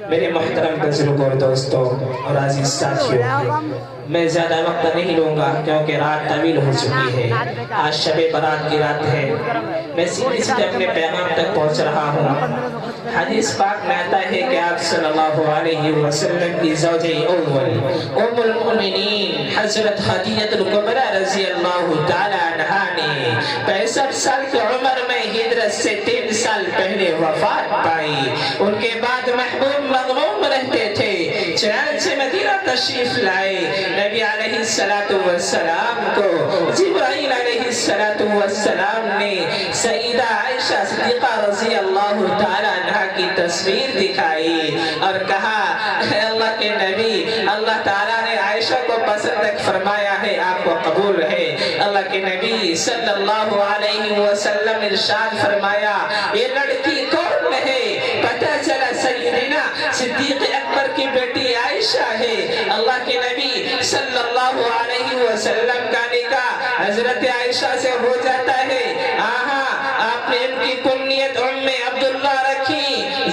میرے محترم بزرگ اور دوستوں اور عزیز ساتھیوں، میں زیادہ وقت نہیں لوں گا کیونکہ رات طویل ہو چکی ہے۔ آج شب برات کی رات ہے۔ میں سیدھے سیدھے اپنے پیغام تک پہنچ رہا ہوں۔ حدیث پاک میں آتا ہے کہ آپ صلی اللہ علیہ وسلم کی زوجہ اول ام المؤمنین حضرت خدیجہ الکبریٰ رضی اللہ تعالی عنہا نے 65 سال کی عمر میں ہجرت سے 3 سال پہلے وفات پائی۔ ان کے بعد محبوب مغموم رہتے تھے، چنانچہ مدینہ تشریف لائے۔ نبی علیہ السلام کو جبرائیل علیہ السلام نے سیدہ عائشہ صدیقہ رضی اللہ تعالی عنہ کی تصویر دکھائی اور کہا، اے اللہ کے نبی، اللہ تعالیٰ نے عائشہ کو پسند فرمایا ہے، آپ کو قبول ہے۔ اللہ کے نبی صلی اللہ علیہ وسلم ارشاد فرمایا، یہ لڑکی کون ہے؟ پتہ چلا سیدنا صدیق اکبر کی بیٹی عائشہ ہے۔ اللہ کے نبی صلی اللہ علیہ وسلم کا نکاح حضرت عائشہ سے ہو جاتا ہے۔ آپ نے ان کی کنیت ام عبداللہ رکھی۔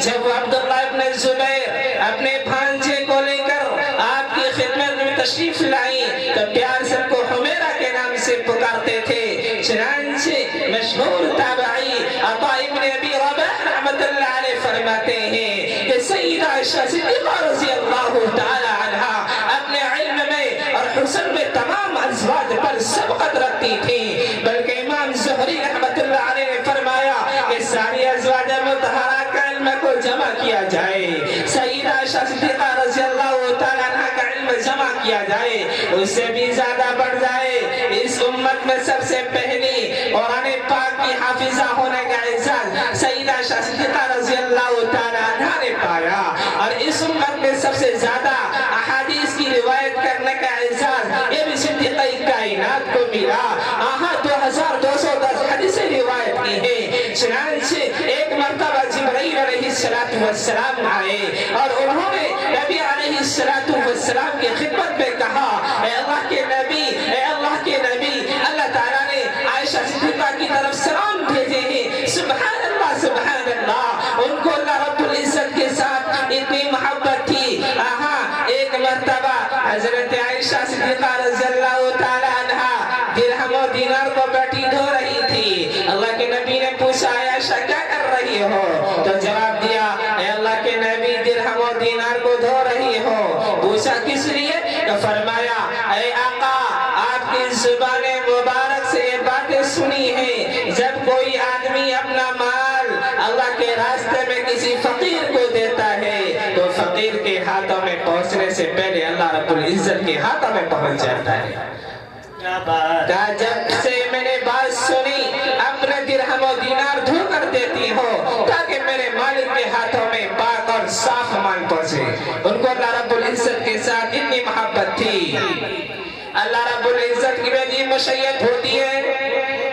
جب عبداللہ ابن زبیر اپنے بھانجے کو لے کر آپ کی خدمت میں تشریف لائیں تو پیار سے کو حمیرہ کے نام سے پکارتے تھے۔ چنانچہ مشہور تابعی عطا ابن ابی رباح رحمت اللہ علیہ فرماتے ہیں کہ سیدہ عائشہ صدیقہ رضی اللہ تعالی عنہ اپنے علم میں اور حسن میں تمام ازواج پر سبقت رکھتی تھی، بلکہ امام زہری رحمت اللہ علیہ نے فرمایا کہ ساری ازواج مطہرہ کا علم کو جمع کیا جائے، سیدہ عائشہ صدیقہ رضی اللہ تعالی عنہ کا علم جمع کیا جائے، اس سے بھی زیادہ بڑھ جائے۔ اس امت میں سب سے پہلی قرآن پاک کی حافظہ ہونے کا اعزاز سیدہ عائشہ صدیقہ رضی اللہ تعالی عنہ نے پایا، اور اس امت میں سب سے زیادہ احادیث کی روایت کرنے کا اعزاز یہ بھی صدیقہ کائنات کو ملا۔ 2210 حدیثیں روایت کی ہے۔ چنانچہ ایک مرتبہ جبرائیل علیہ السلام آئے اور انہوں نے نبی علیہ السلام کی خدمت میں کہا، اے اللہ کے نبی، اے اللہ کے نبی، اللہ تعالیٰ نے عائشہ صدیقہ کی طرف سلام بھیجے ہیں۔ سبحان اللہ، سبحان اللہ، ان کو اللہ رب العزت کے ساتھ اتنی محبت تھی۔ ایک مرتبہ حضرت عائشہ صدیقہ رضی اللہ تعالی عنہ درہم و دینار کو بیٹھی دھو رہی تھی۔ اللہ کے نبی نے پوچھا، عائشہ کیا کر رہی ہو؟ تو جواب دیا، اے اللہ کے نبی درہم و دینار کو دھو رہی ہو۔ پوچھا کس لیے؟ تو فرمایا، اے آقا، آپ کی زبان مبارک سے یہ باتیں سنی ہیں، جب کوئی آدمی اپنا مال اللہ کے راستے میں کسی فقیر کو دیتا ہے تو فقیر کے ہاتھوں میں پہنچنے سے پہلے اللہ رب العزت کے ہاتھوں میں پہنچ جاتا ہے۔ کہا جب سے میں نے بات سنی، اپنے درہم و دینار دھو کر دیتی ہو تاکہ میرے مالک کے ہاتھوں میں پاک اور صاف مال پہنچے۔ ان کو اللہ رب العزت کے ساتھ اتنی محبت تھی۔ اللہ رب العزت کی بھی مشیت ہوتی ہے۔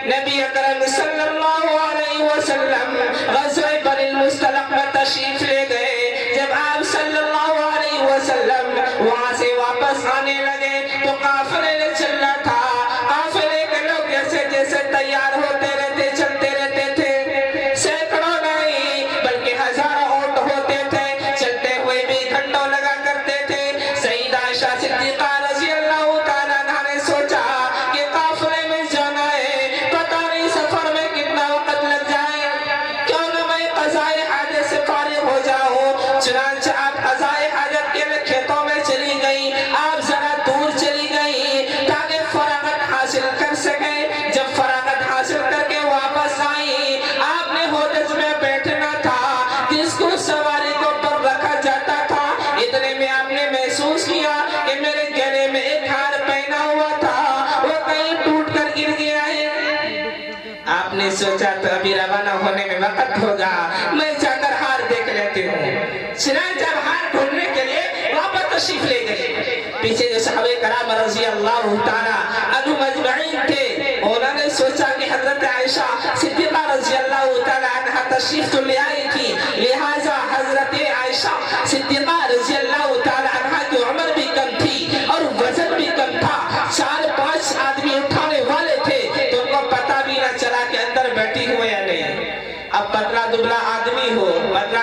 نبی اکرم صلی اللہ علیہ وسلم غزوہ بنی المصطلق میں تشریف لے گئے۔ جب آپ صلی اللہ علیہ وسلم وہاں سے واپس آنے لگے تو قافلے نے چلنا تھا۔ قافلے کے لوگ جیسے جیسے تیار ہوتے رہتے، چلتے رہتے تھے، سینکڑوں نہیں بلکہ ہزاروں اونٹ ہوتے تھے، چلتے ہوئے بھی گھنٹوں لگا کرتے تھے۔ سیدہ عائشہ صدیقہ رضی اللہ تعالیٰ عنہ نے سوچا کہ قافلے میں جانا ہے، پتہ نہیں سفر میں کتنا وقت لگ جائے، کیوں نہ میں قضائے حاجت سے فارغ ہو جاؤں۔ چنانچہ آپ قضائے حاجت کے لیے کھیتوں میں چلی گئی، آپ ذرا دور چلی گئی تاکہ فراغت حاصل کر سکیں۔ جب فراغت حاصل کر کے واپس آئی، آپ نے ہوٹل میں بیٹھنا تھا جس کو سواری کو پر رکھا جاتا تھا، اتنے میں آپ نے محسوس کیا کہ میرے گلے میں ایک ہار پہنا ہوا تھا، وہ کہیں ٹوٹ کر گر گیا ہے۔ آپ نے سوچا تو ابھی روانہ ہونے میں وقت ہوگا، میں جا کر ہار دیکھ لیتی ہوں۔ چنانچہ ہار ڈھونڈنے کے لیے واپس تشریف لے گئے۔ پیچھے جو صحابہ کرام رضی اللہ تعالیٰ عنہم اجمعین تھے، انہوں نے سوچا کہ حضرت عائشہ صدیقہ رضی اللہ تعالیٰ عنہ تشریف تو لے آئی تھی، لہٰذا حضرت عائشہ صدیقہ رضی اللہ تعالیٰ عنہ کی عمر بھی کم تھی اور وزن بھی کم تھا، 4-5 آدمی اٹھانے والے تھے، تو ان کو پتہ بھی نہ چلا کہ اندر بیٹھی ہوئے یا نہیں۔ اب پتلا دبلا آدمی ہو، پتلا